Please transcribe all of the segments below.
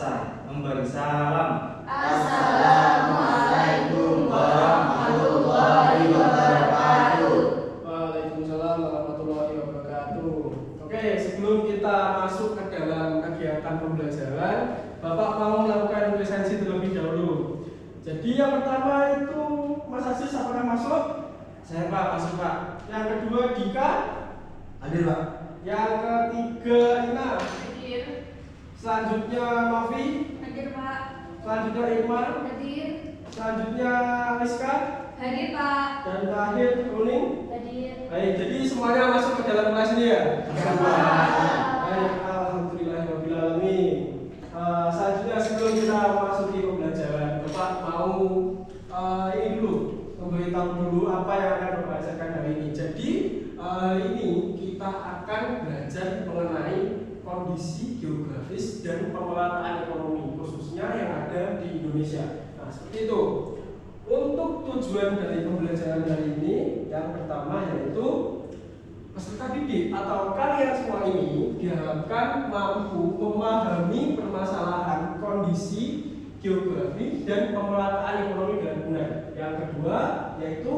selesai memberi salam. Assalamualaikum warahmatullahi wabarakatuh. Waalaikumsalam warahmatullahi wabarakatuh. Oke, sebelum kita masuk ke dalam kegiatan pembelajaran, Bapak mau melakukan presensi terlebih dahulu. Jadi yang pertama itu Mas Aziz, apakah masuk? Saya Pak, masuk Pak. Yang kedua Dika. Hadir Pak. Yang ketiga Ina. Hadir. Selanjutnya Novi. Hadir Pak. Selanjutnya Irma. Hadir. Selanjutnya Rizka. Hadir Pak. Dan terakhir Runing. Hadir. Baik, jadi semuanya masuk ke dalam kelas ini ya? Baik, alhamdulillahirrahmanirrahim. Selanjutnya sebelum kita masuk di pembelajaran, Bapak mau ini dulu, memberitahu dulu apa yang akan Bapak ajarkan hari ini. Jadi ini kita akan belajar mengenai kondisi geografis dan pemerataan ekonomi, khususnya yang ada di Indonesia. Nah, seperti itu. Untuk tujuan dari pembelajaran hari ini, yang pertama yaitu peserta didik atau kalian semua ini diharapkan mampu memahami permasalahan kondisi geografi dan pemerataan ekonomi dengan benar. Yang kedua yaitu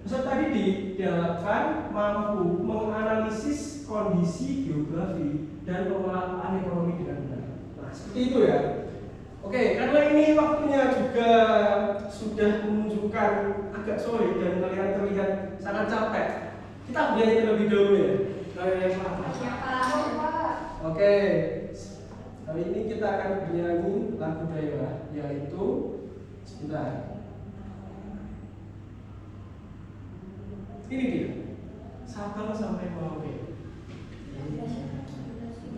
peserta didik diharapkan mampu menganalisis kondisi geografi dan pemerataan ekonomi dengan benar. Nah, seperti itu ya. Oke, karena ini waktunya juga sudah menunjukkan agak sore dan kalian terlihat sangat capek, kita bernyanyi terlebih dahulu ya. Oke, hari ini kita akan bernyanyi lagu daerah, yaitu sebentar. Ini dia, Sabang sampai Merauke.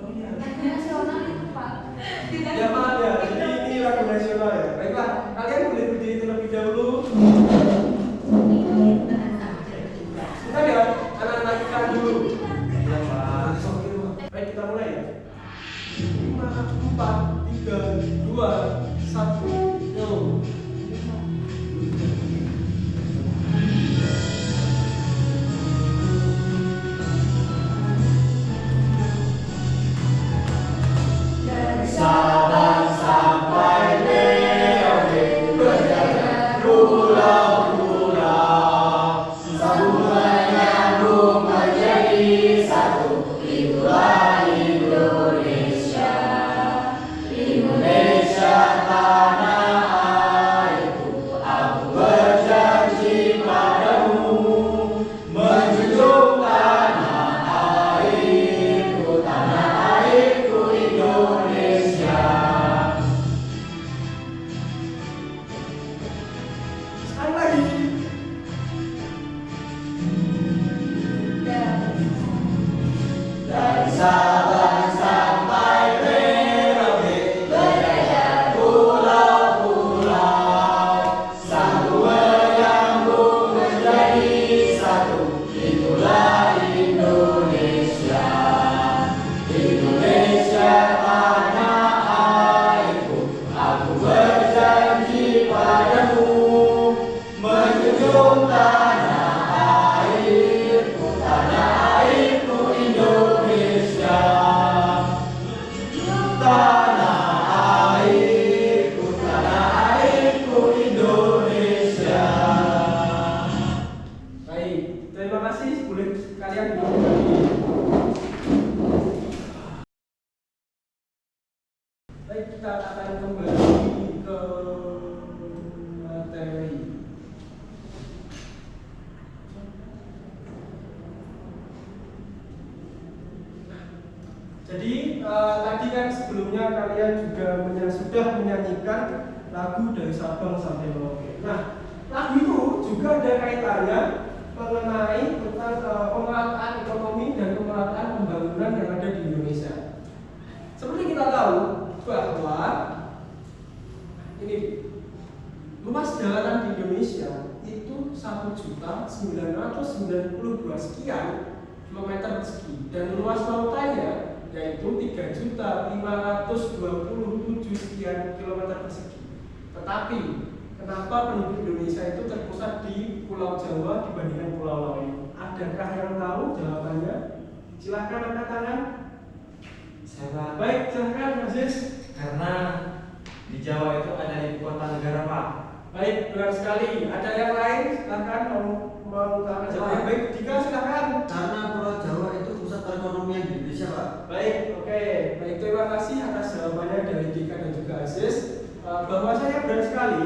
Oh iya. Nasional itu Pak. Ya maaf ya, jadi ini lagu nasional ya. Baiklah, kalian boleh berdiri terlebih dahulu. Kita ya, anak-anak kita dulu. Iya Pak. Baik, kita mulai ya. 5, 4, 3, 2, 1, go. Sabang sampai Merauke berjajar pulau-pulau, semua nyambung menjadi satu. Itulah Indonesia, Indonesia tanah airku. Aku berjanji padamu menjunjung tanah airku, Indonesia. Sekali lagi. Dari Sabang sampai Merauke berjajar pulau-pulau, satu menyambung menjadi satu. Itulah Indonesia, Indonesia tanah airku. Aku berjanji padamu menjunjung tanah airku, Indonesia. Tanah airku, Indonesia. Baik, terima kasih. Boleh kalian duduk kembali. Baik, kita akan kembali ke materi. Jadi tadi kan sebelumnya kalian juga sudah menyanyikan lagu dari Sabang sampai Merauke. Nah, lagu itu juga ada kaitannya mengenai tentang pemerataan ekonomi dan pemerataan pembangunan yang ada di Indonesia. Seperti kita tahu bahwa ini luas daratan di Indonesia itu 1.992 sekian kilometer persegi dan luas lautannya yaitu 3.527 sekian kilometer persegi. Tetapi kenapa penduduk Indonesia itu terpusat di Pulau Jawa dibandingkan pulau lain? Adakah yang tahu jawabannya? Silahkan angkat tangan. Saya Pak. Baik, silahkan Mas Aziz. Karena di Jawa itu ada ibu kota negara, Pak. Baik, benar sekali. Ada yang lain? Silakan mau jawab. Baik, Dika silakan. Karena Pulau Jawa itu pusat perekonomian di Indonesia, Pak. Baik, oke. Baik, terima kasih atas jawabannya dari Dika dan juga Aziz. Bahwasanya benar sekali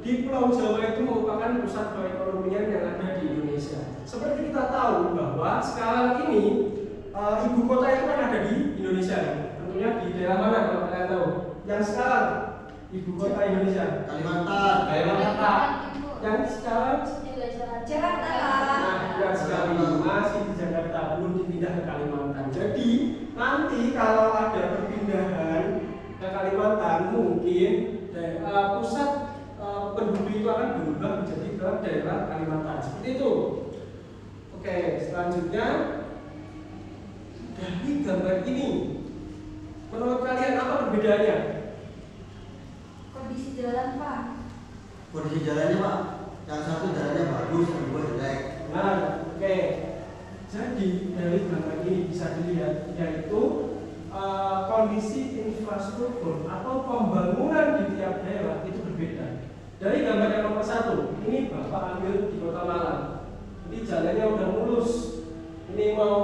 di Pulau Jawa itu merupakan pusat perekonomian yang ada di Indonesia. Seperti kita tahu bahwa sekarang ini ibu kota itu kan ada di Indonesia. Tentunya di daerah mana kalau kalian tahu? Yang sekarang ibu kota Indonesia. Kalimantan. Kalimantan, Pak. Yang sekarang Jakarta. nah, benar sekali masih di Jakarta, belum dipindah ke Kalimantan. Jadi nanti kalau ada perpindahan ke Kalimantan, mungkin pusat penduduk itu akan berubah menjadi ke daerah Kalimantan. Seperti itu. Oke, selanjutnya dari gambar ini, menurut kalian apa perbedaannya? Kondisi jalan, Pak. Kondisi jalannya, Pak. Yang satu jalannya bagus, yang dua jelek. Nah, oke. Jadi dari gambar ini bisa dilihat yaitu kondisi infrastruktur atau pembangunan di tiap daerah itu berbeda. Dari gambar yang nomor 1, ini Bapak ambil di Kota Malang. Ini jalannya udah mulus. Ini mau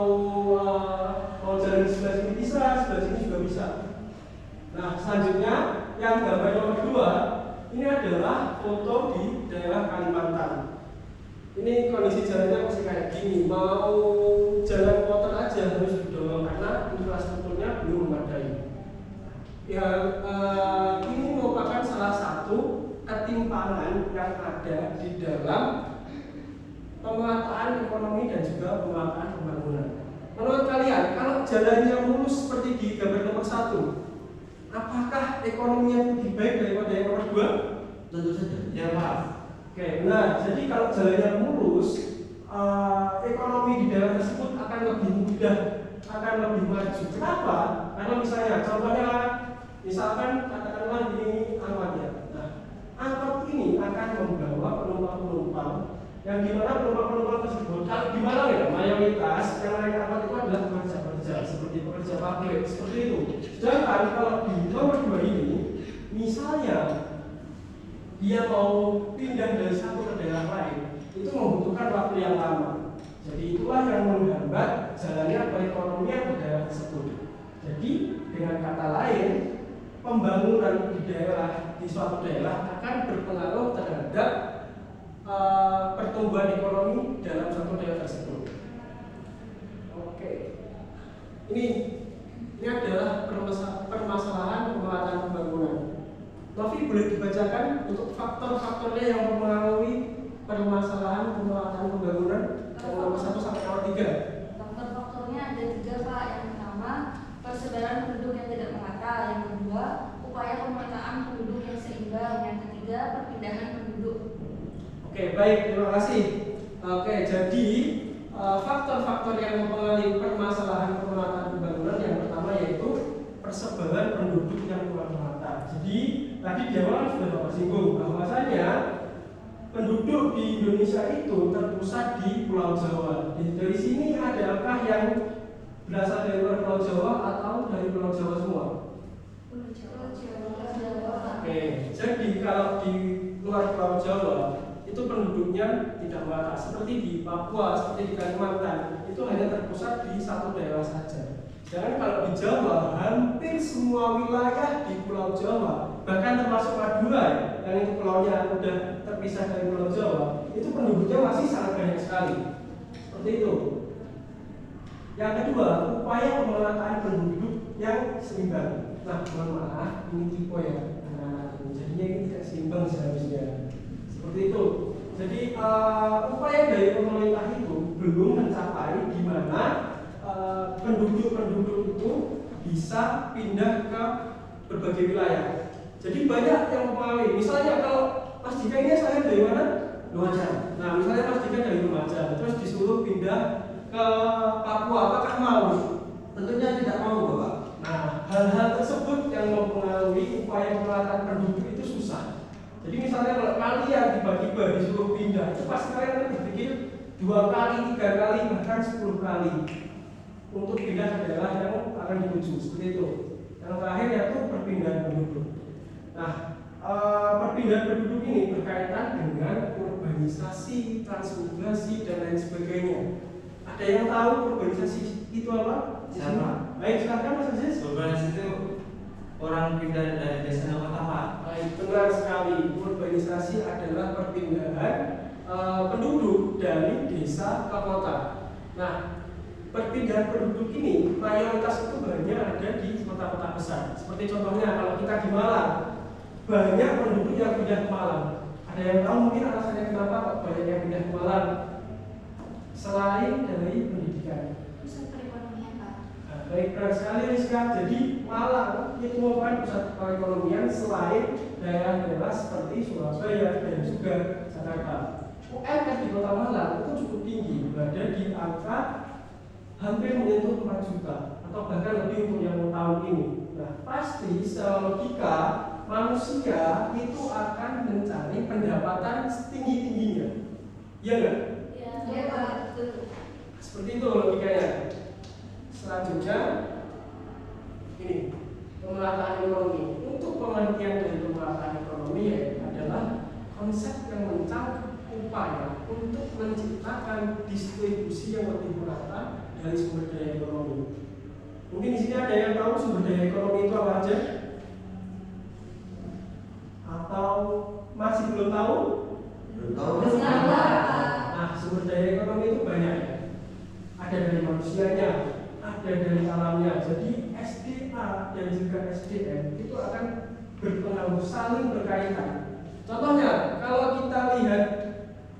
jalan di sebelah sini bisa, sebelah sini juga bisa. Nah, selanjutnya yang gambar nomor 2, ini adalah foto di daerah Kalimantan. Ini kondisi jalannya masih kayak gini, mau jalan motor aja harus didorong karena infrastrukturnya belum memadai. Ya, ini merupakan salah satu ketimpangan yang ada di dalam pemerataan ekonomi dan juga pemerataan pembangunan. Menurut kalian, kalau jalannya mulus seperti di gambar nomor 1, apakah ekonominya lebih baik daripada yang nomor 2? Tentu saja. Ya, Pak. Oke, benar. Jadi kalau jalannya mulus, ekonomi di daerah tersebut akan lebih mudah, akan lebih maju. Kenapa? Karena misalnya, contohnya, misalkan katakanlah ini angkotnya. Nah, angkot ini akan membawa penumpang-penumpang yang dimana penumpang-penumpang tersebut, kalau di Malang ya, mayoritas yang naik angkot itu adalah pekerja-pekerja, seperti pekerja pabrik, seperti itu. Sedangkan kalau di nomor 2 ini, misalnya dia mau pindah dari satu ke daerah lain, itu membutuhkan waktu yang lama. Jadi itulah yang menghambat jalannya perekonomian di daerah tersebut. Jadi dengan kata lain, pembangunan di suatu daerah akan berpengaruh terhadap pertumbuhan ekonomi dalam suatu daerah tersebut. Oke, ini adalah permasalahan pemerataan pembangunan. Novi boleh dibacakan untuk faktor-faktornya yang mempengaruhi permasalahan pemerataan pembangunan dari nomor 1 sampai nomor 3. Faktor-faktornya ada 3, Pak. Yang pertama, persebaran penduduk yang tidak merata. Yang kedua, upaya pemetaan penduduk yang seimbang. Yang ketiga, perpindahan penduduk. Oke, baik, terima kasih. Oke, jadi faktor-faktor yang mempengaruhi permasalahan pemerataan pembangunan yang pertama yaitu persebaran penduduk yang kurang merata. Jadi tadi di awal sudah Bapak singgung bahwasanya penduduk di Indonesia itu terpusat di Pulau Jawa. Dari sini adakah yang berasal dari luar Pulau Jawa atau dari Pulau Jawa semua? Oke, jadi kalau di luar Pulau Jawa itu penduduknya tidak merata. Seperti di Papua, seperti di Kalimantan, itu hanya terpusat di satu daerah saja. Sedangkan kalau di Jawa, hampir semua wilayah di Pulau Jawa, bahkan termasuk Madura yang itu pulaunya sudah terpisah dari Pulau Jawa, itu penduduknya masih sangat banyak sekali. Seperti itu. Yang kedua, upaya pemerataan penduduk yang seimbang. Nah, mohon maaf, ini tipe ya anak-anak ini. Jadinya ini tidak seimbang seharusnya. Seperti itu. Jadi upaya dari pemerintah itu belum mencapai di mana penduduk-penduduk itu bisa pindah ke berbagai wilayah. Jadi banyak yang mempengaruhi. Misalnya kalau Mas Dika ini saya dari mana? Lumajang. Nah, misalnya Mas Dika dari Lumajang, terus disuruh pindah ke Papua, apakah mau? Tentunya tidak mau, Bapak. Nah, hal-hal tersebut yang mempengaruhi upaya pemerataan penduduk itu susah. Jadi misalnya kalau kalian tiba-tiba disuruh pindah, itu pasti kalian akan berpikir 2 kali, 3 kali, bahkan 10 kali untuk pindah ke daerah yang akan dituju, seperti itu. Yang terakhir yaitu perpindahan penduduk. Nah, perpindahan penduduk ini berkaitan dengan urbanisasi, transmigrasi, dan lain sebagainya. Ada yang tahu urbanisasi itu apa? Siapa? Baik, silakan Mas Aziz. Urbanisasi itu orang pindah dari desa ke kota, Pak. Baik, benar sekali. Urbanisasi adalah perpindahan penduduk dari desa ke kota. Nah, perpindahan penduduk ini mayoritas itu banyak ada di kota-kota besar. Seperti contohnya kalau kita di Malang, banyak penduduk yang pindah ke Malang. Ada yang tahu mungkin alasannya kenapa kok banyak yang pindah ke Malang? Selain dari pendidikan. Pusat perekonomian, Pak. Nah, baik, benar sekali Rizka. Jadi Malang itu merupakan pusat perekonomian selain daerah-daerah seperti Surabaya dan juga Jakarta. UMR di Kota Malang itu cukup tinggi, berada di angka hampir menyentuh 4 juta atau bahkan lebih untuk yang tahun ini. Nah, pasti secara logika manusia itu akan mencari pendapatan setinggi-tingginya. Iya nggak? Iya, Pak. Betul. Seperti itu logikanya. Selanjutnya ini pemerataan ekonomi. Untuk pengertian dari pemerataan ekonomi adalah konsep yang mencakup upaya untuk menciptakan distribusi yang lebih merata dari sumber daya ekonomi. Mungkin di sini ada yang tahu sumber daya ekonomi itu apa aja? Atau masih belum tahu? Belum tahu. Masih tahu, Pak. Nah, sumber daya ekonomi itu banyak ya. Ada dari manusianya, ada dari alamnya. Jadi SDA dan juga SDM itu akan berpengaruh, saling berkaitan. Contohnya, kalau kita lihat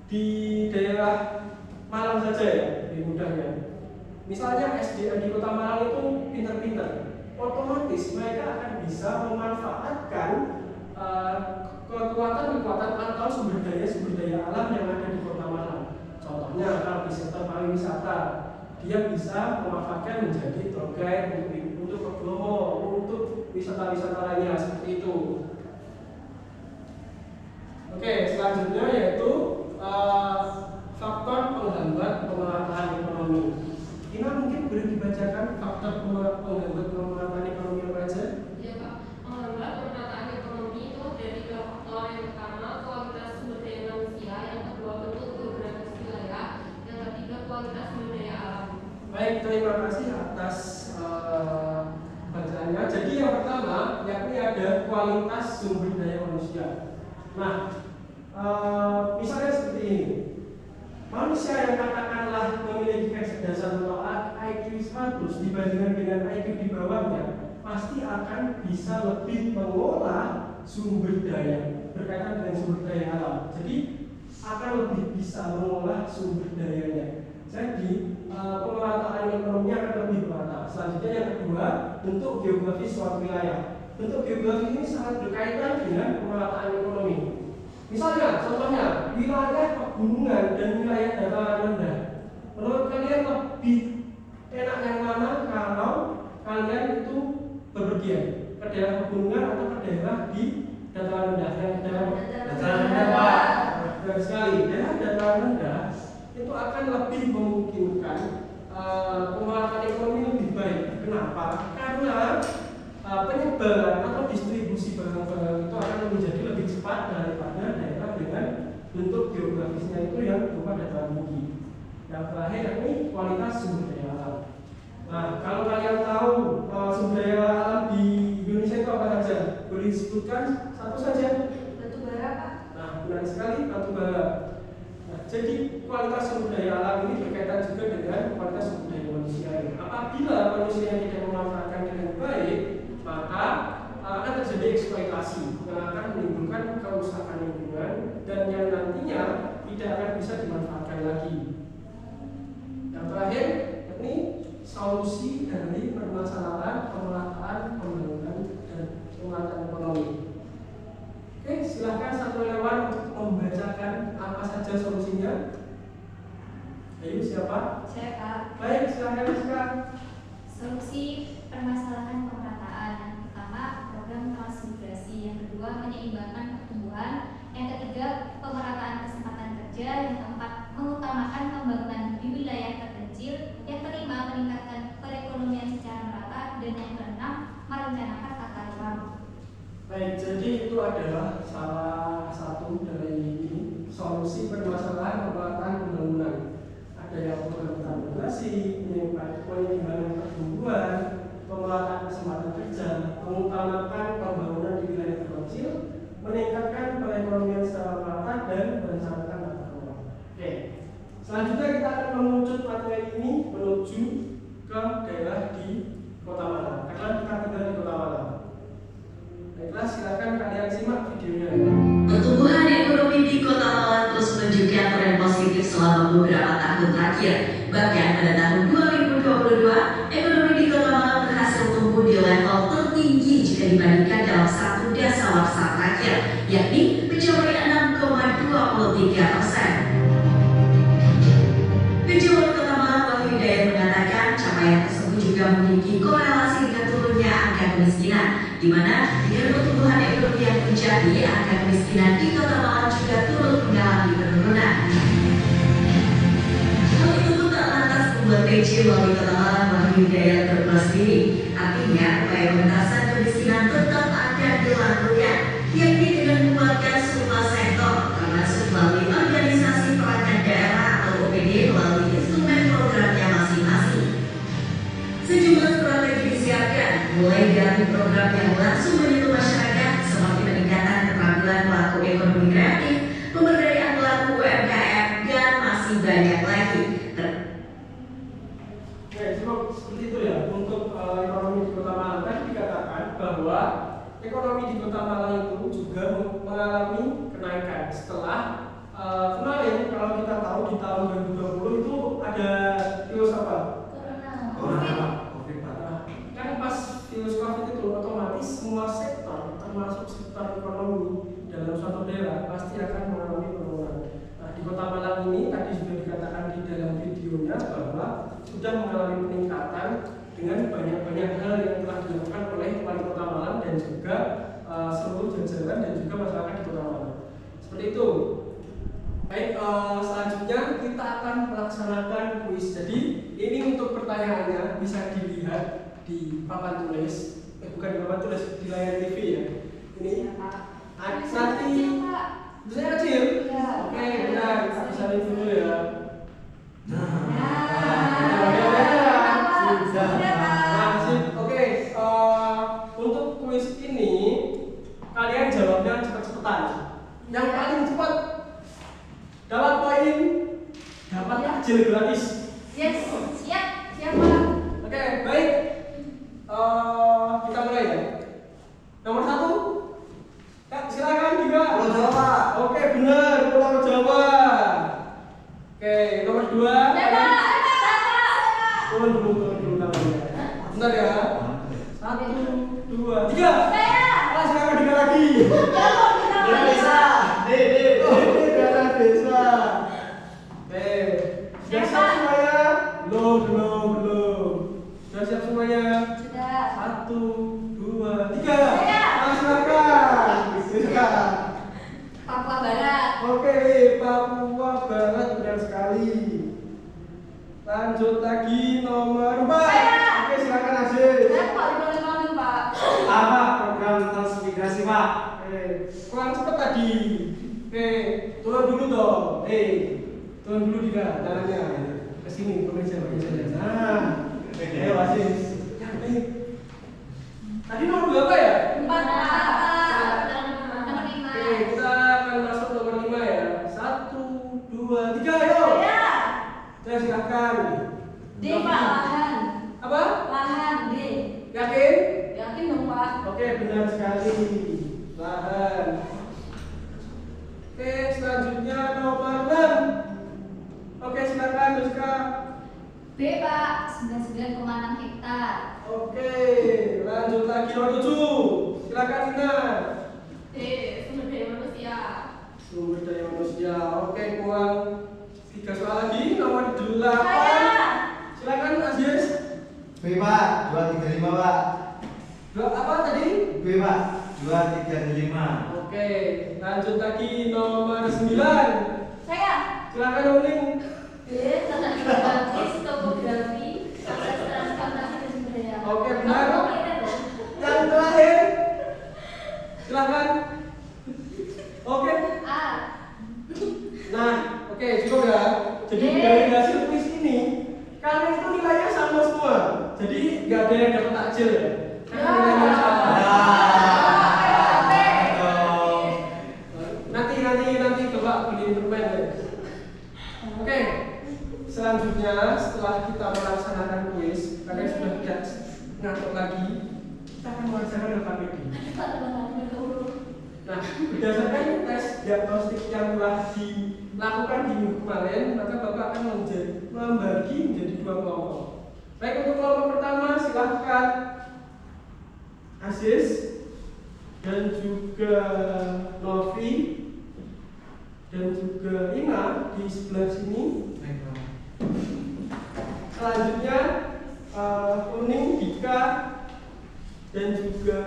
di daerah Malang saja ya, lebih mudahnya. Misalnya SDM di Kota Malang itu pintar-pintar, otomatis mereka akan bisa memanfaatkan kekuatan atau sumber daya alam yang ada di Kota Malang. Contohnya kalau di sektor pariwisata, dia bisa memanfaatkan menjadi tour guide untuk ke Bromo, untuk wisata-wisata lainnya seperti itu. Oke, selanjutnya yaitu faktor penghambat pemerataan ekonomi. Ini mungkin boleh dibacakan faktor penghambat pemerataan ekonomi apa aja? Ya, Pak. Penghambat pemerataan ekonomi itu dari dua faktor. Yang pertama, kualitas sumber daya manusia. Yang kedua, bentuk geografis wilayah. Yang ketiga, kualitas sumber daya alam. Baik, terima kasih atas bacaannya. Jadi yang pertama, yakni ada kualitas sumber daya manusia. Nah, misalnya seperti ini. Manusia yang katakanlah memiliki kecerdasan atau IQ 100 dibandingkan dengan IQ di bawahnya, pasti akan bisa lebih mengolah sumber daya berkaitan dengan sumber daya alam. Jadi akan lebih bisa mengolah sumber dayanya. Jadi pemerataan ekonomi akan lebih merata. Selanjutnya yang kedua, bentuk geografis suatu wilayah. Bentuk geografis ini sangat berkaitan dengan pemerataan ekonomi. Misalnya, contohnya wilayah pegunungan dan wilayah dataran rendah. Menurut kalian lebih enak yang mana kalau kalian itu berpergian ke daerah pegunungan atau ke daerah di dataran rendah? Yang Dataran rendah, Pak. Benar sekali. Daerah dataran rendah itu akan lebih memungkinkan pemerataan ekonomi lebih baik. Kenapa? Karena penyebaran atau distribusi barang-barang itu akan menjadi lebih cepat daripada daerah dengan bentuk geografisnya itu yang berupa dataran tinggi. Yang terakhir ini kualitas sumber daya alam. Nah, kalau kalian tahu sumber daya alam di Indonesia itu apa saja? Boleh disebutkan satu saja? Batu bara, Pak. Nah, benar sekali, batu bara. Nah, jadi kualitas sumber daya alam ini berkaitan juga dengan kualitas sumber daya manusia. Apabila manusia yang tidak memanfaatkan dengan baik, maka akan terjadi eksploitasi yang akan menimbulkan kerusakan lingkungan dan yang nantinya tidak akan bisa dimanfaatkan lagi. Yang terakhir, yakni solusi dari permasalahan pemerataan pembangunan dan pemerataan ekonomi. Oke, silahkan satu relawan untuk membacakan apa saja solusinya. Ayo, siapa? Saya, Pak. Baik, silahkan Rizka. Solusi permasalahan pemerataan. Yang pertama, program transmigrasi. Yang kedua, menyeimbangkan pertumbuhan. Yang ketiga, pemerataan kesempatan kerja. Yang keempat, mengutamakan pembangunan di wilayah terpencil. Yang kelima, meningkatkan perekonomian secara merata. Dan yang keenam, merencanakan adalah salah satu dari ini solusi permasalahan pemerataan pembangunan. Ada yang program transmigrasi, penyimpanan pertumbuhan, pemerataan kesempatan kerja, mengutamakan pembangunan di wilayah terpencil, meningkatkan perekonomian secara merata dan merencanakan tata kelola. Oke. Selanjutnya kita akan mengucut materi ini menuju ke daerah di Kota Malang. Karena kita tinggal di Kota Malang. Baiklah, silakan kalian simak videonya. Pertumbuhan ekonomi di Kota Malang terus menunjukkan tren positif selama beberapa tahun terakhir. Bahkan pada tahun 2022, ekonomi di Kota Malang berhasil tumbuh di level tertinggi jika dibandingkan dalam satu dasawarsa terakhir, yakni mencapai 6,23%. Penjualan Kota Malang Wahyu Hidayat mengatakan capaian tersebut juga memiliki korelasi dengan turunnya angka kemiskinan, di mana dengan pertumbuhan ekonomi yang terjadi, angka kemiskinan di Kota Malang juga turut mengalami penurunan. Hal itu pun tak lantas membuat PJ Wali Kota Malang Wahyu Hidayat berpuas diri. Artinya, upaya pengentasan kemiskinan tetap akan dilakukan, yakni dengan menguatkan semua sektor, termasuk melalui organisasi perangkat daerah atau OPD melalui instrumen programnya masing-masing. Sejumlah strategi disiapkan, mulai dari program yang langsung menyentuh masyarakat seperti peningkatan keterampilan pelaku ekonomi kreatif, pemberdayaan pelaku UMKM, dan masih banyak lagi. Seperti itu ya untuk ekonomi di Kota Malang. Tadi dikatakan bahwa ekonomi di Kota Malang itu juga mengalami kenaikan setelah kemarin kalau kita tahu di tahun 2020 itu ada virus apa? COVID. Kan pas virus COVID itu otomatis semua sektor termasuk sektor ekonomi dalam suatu daerah pasti akan mengalami penurunan. Nah, di Kota Malang ini tadi sudah dikatakan di dalam videonya bahwa sudah mengalami peningkatan dengan banyak hal yang telah dilakukan oleh Wali Kota Malang dan juga seluruh jajaran dan juga masyarakat di Kota Malang. Seperti itu. Baik, selanjutnya kita akan melaksanakan kuis. Jadi ini untuk pertanyaannya bisa dilihat di papan tulis, bukan di papan tulis, di layar TV ya. Ini nanti tulisnya kecil. Oke, benar. Kita bisa lihat dulu ya. Oke, untuk kuis ini kalian jawabnya cepat-cepatan. Yang paling cepat dapat poin, dapat takjil gratis. Yes, siap, Pak. Oke, baik. Kita mulai ya. Nomor 1, Kak, silakan juga. Pulau Jawa. Oke, benar, Pulau Jawa. Oke, nomor 2. Turun dulu namanya. Bentar ya. 1, 2, 3. Silakan tiga lagi. Dana desa. Dana desa. Oke. Sudah siap semuanya? Belum. Sudah siap semuanya? Sudah. 1, 2, 3. Silakan. Papua Barat. Oke, Papua Barat benar sekali. Lanjut lagi nomor 4. Oke, silakan Aziz. Saya Pak 556, Pak. Apa program transmigrasi, Pak? Kurang cepet tadi. Oke, turun dulu dong. Turun dulu juga jalannya. Ke sini, pemirsa bagi saya. Nah, ayo Aziz. Tadi nomor berapa ya? 4, Pak. Nomor 5. Oke, kita akan masuk nomor 5 ya. 1, 2, 3, ayo. Saya silakan. D, Pak, lahan. Apa? Lahan, D. Yakin? Yakin dong, Pak. Oke, benar sekali. Lahan. Oke, selanjutnya nomor 6. Oke, silakan Nuska. B, Pak, 99,6 hektar. Oke, lanjut lagi nomor 7. Silakan Nina. D. Sumber daya manusia. Sumber daya manusia. Oke, kurang 3 soal lagi. Nomor 8. Saya. Silakan Aziz. B Pak, 235 Pak. Apa tadi? B Pak, 235. Oke, lanjut lagi nomor 9. Saya. Silakan Uling. B, tata geografis, topografi, akses transportasi dan sumber daya. Oke, benar. Oh, ini dong. Yang terakhir. Silakan. jadi nggak ada yang dapat takjil ya. Karena nilainya sama. Nanti coba beliin permen ya. Oke. Selanjutnya setelah kita melaksanakan kuis, kalian sudah tidak ngantuk lagi. Kita akan mengerjakan LKPD. Nah, berdasarkan tes diagnostik yang telah dilakukan di minggu kemarin, maka Bapak akan membagi menjadi 2 kelompok. Baik, untuk kelompok pertama silahkan Aziz dan juga Novi dan juga Ina di sebelah sini. Selanjutnya Kuning, Dika dan juga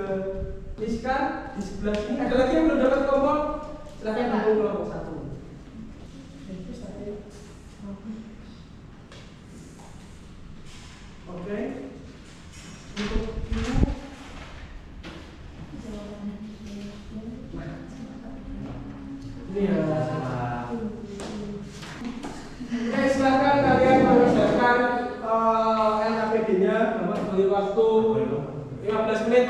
Miska di sebelah sini. Ada lagi yang belum dapat kelompok? Silahkan hubungi kelompok 1. Oke. Untuk ini ya. Oke, silakan kalian mengerjakan LKPD-nya. Bapak beri waktu 15 menit.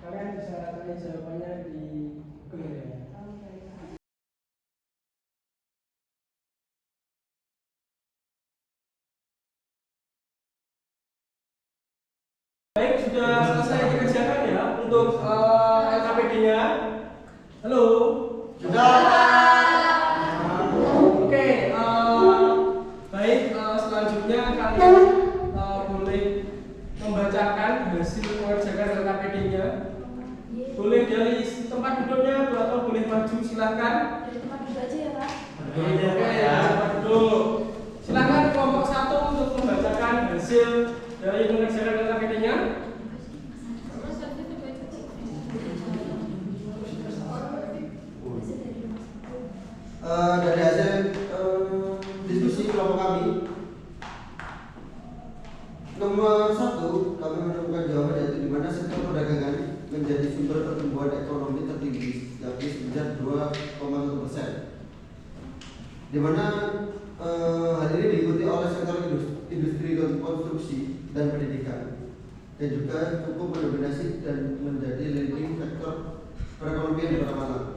Kalian bisa tanya jawabannya di Google ya. Baik, sudah selesai dikerjakan ya untuk LKPD-nya. Halo. Sudah. Oke, baik, selanjutnya kalian boleh membacakan hasil pengerjaan LKPD-nya. Boleh dari tempat duduknya atau boleh maju, silakan. Dari tempat duduk aja ya Pak. Oke, tempat duduk. Silakan kelompok 1 untuk membacakan hasil dari pengerjaan LKPD-nya. Dari hasil diskusi kelompok kami, nomor 1 kami menemukan jawaban yaitu di mana sektor perdagangan menjadi sumber pertumbuhan ekonomi tertinggi, yakni sebesar 2,1%. Di mana hal ini diikuti oleh sektor industri konstruksi dan pendidikan, dan juga cukup mendominasi dan menjadi leading sektor perekonomian di Kota Malang.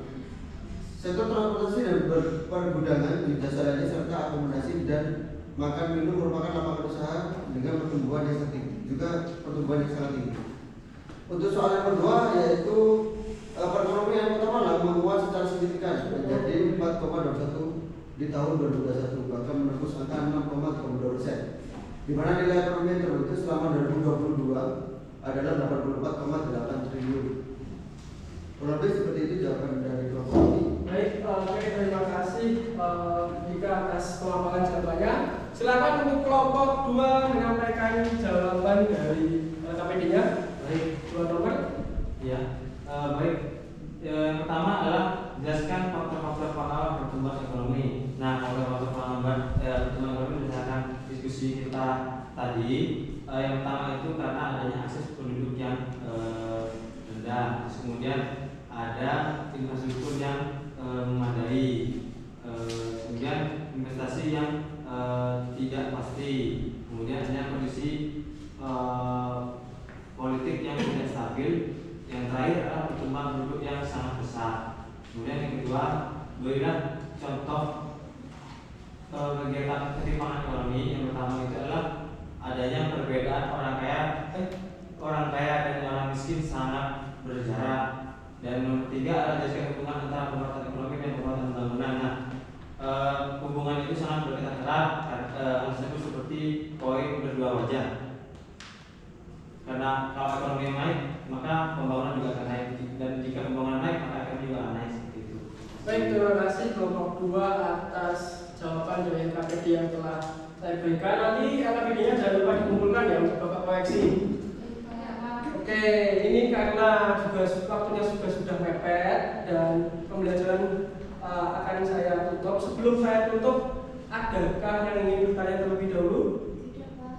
Sektor transportasi dan pergudangan di dasar lainnya serta akomodasi dan makan minum merupakan lapangan usaha dengan pertumbuhan yang tinggi, juga pertumbuhan yang sangat tinggi. Untuk soal yang kedua yaitu perekonomian Kota Malang menguat secara signifikan menjadi 4,21 di tahun 2021, bahkan menembus angka 6,32%. Di mana nilai ekonomi yang terbentuk selama 2022 adalah 84,8 triliun. Kurang lebih seperti itu jawaban dari kelompok kami. Baik, terima kasih Dika atas pemaparan jawabannya. Silakan untuk kelompok 2 menyampaikan jawaban dari LKPD-nya. Baik, 2 nomor. Ya, baik. Yang pertama adalah jelaskan faktor-faktor pengawal pertumbuhan ekonomi. Nah, faktor-faktor pengawal pertumbuhan ekonomi berdasarkan diskusi kita tadi. Yang pertama itu karena adanya akses penduduk yang rendah. Terus kemudian ada infrastruktur yang memadai, kemudian investasi yang tidak pasti, kemudian ada kondisi politik yang tidak stabil, yang terakhir adalah pertumbuhan penduduk yang sangat besar. Kemudian yang kedua, berilah contoh kegiatan ketimpangan ekonomi. Yang pertama itu adalah adanya perbedaan orang kaya dan orang miskin sangat berjarak. Dan yang ketiga adalah jelaskan hubungan antara pemerataan ekonomi dan pemerataan pembangunan. Nah, hubungan itu sangat berkaitan erat, disebut seperti koin berdua wajah. Karena kalau ekonomi naik, maka pembangunan juga akan naik, dan jika pembangunan naik, maka ekonomi juga akan naik seperti itu. Baik, terima kasih kelompok 2 atas jawaban dari LKPD yang telah saya berikan. Nanti LKPD-nya jangan lupa dikumpulkan ya untuk Bapak koreksi. Oke, ini karena juga waktunya sudah mepet dan pembelajaran akan saya tutup. Sebelum saya tutup, adakah yang ingin bertanya terlebih dahulu? Tidak Pak.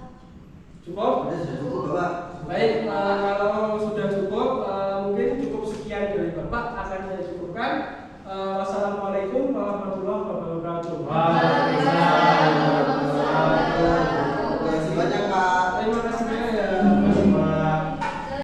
Terima kasih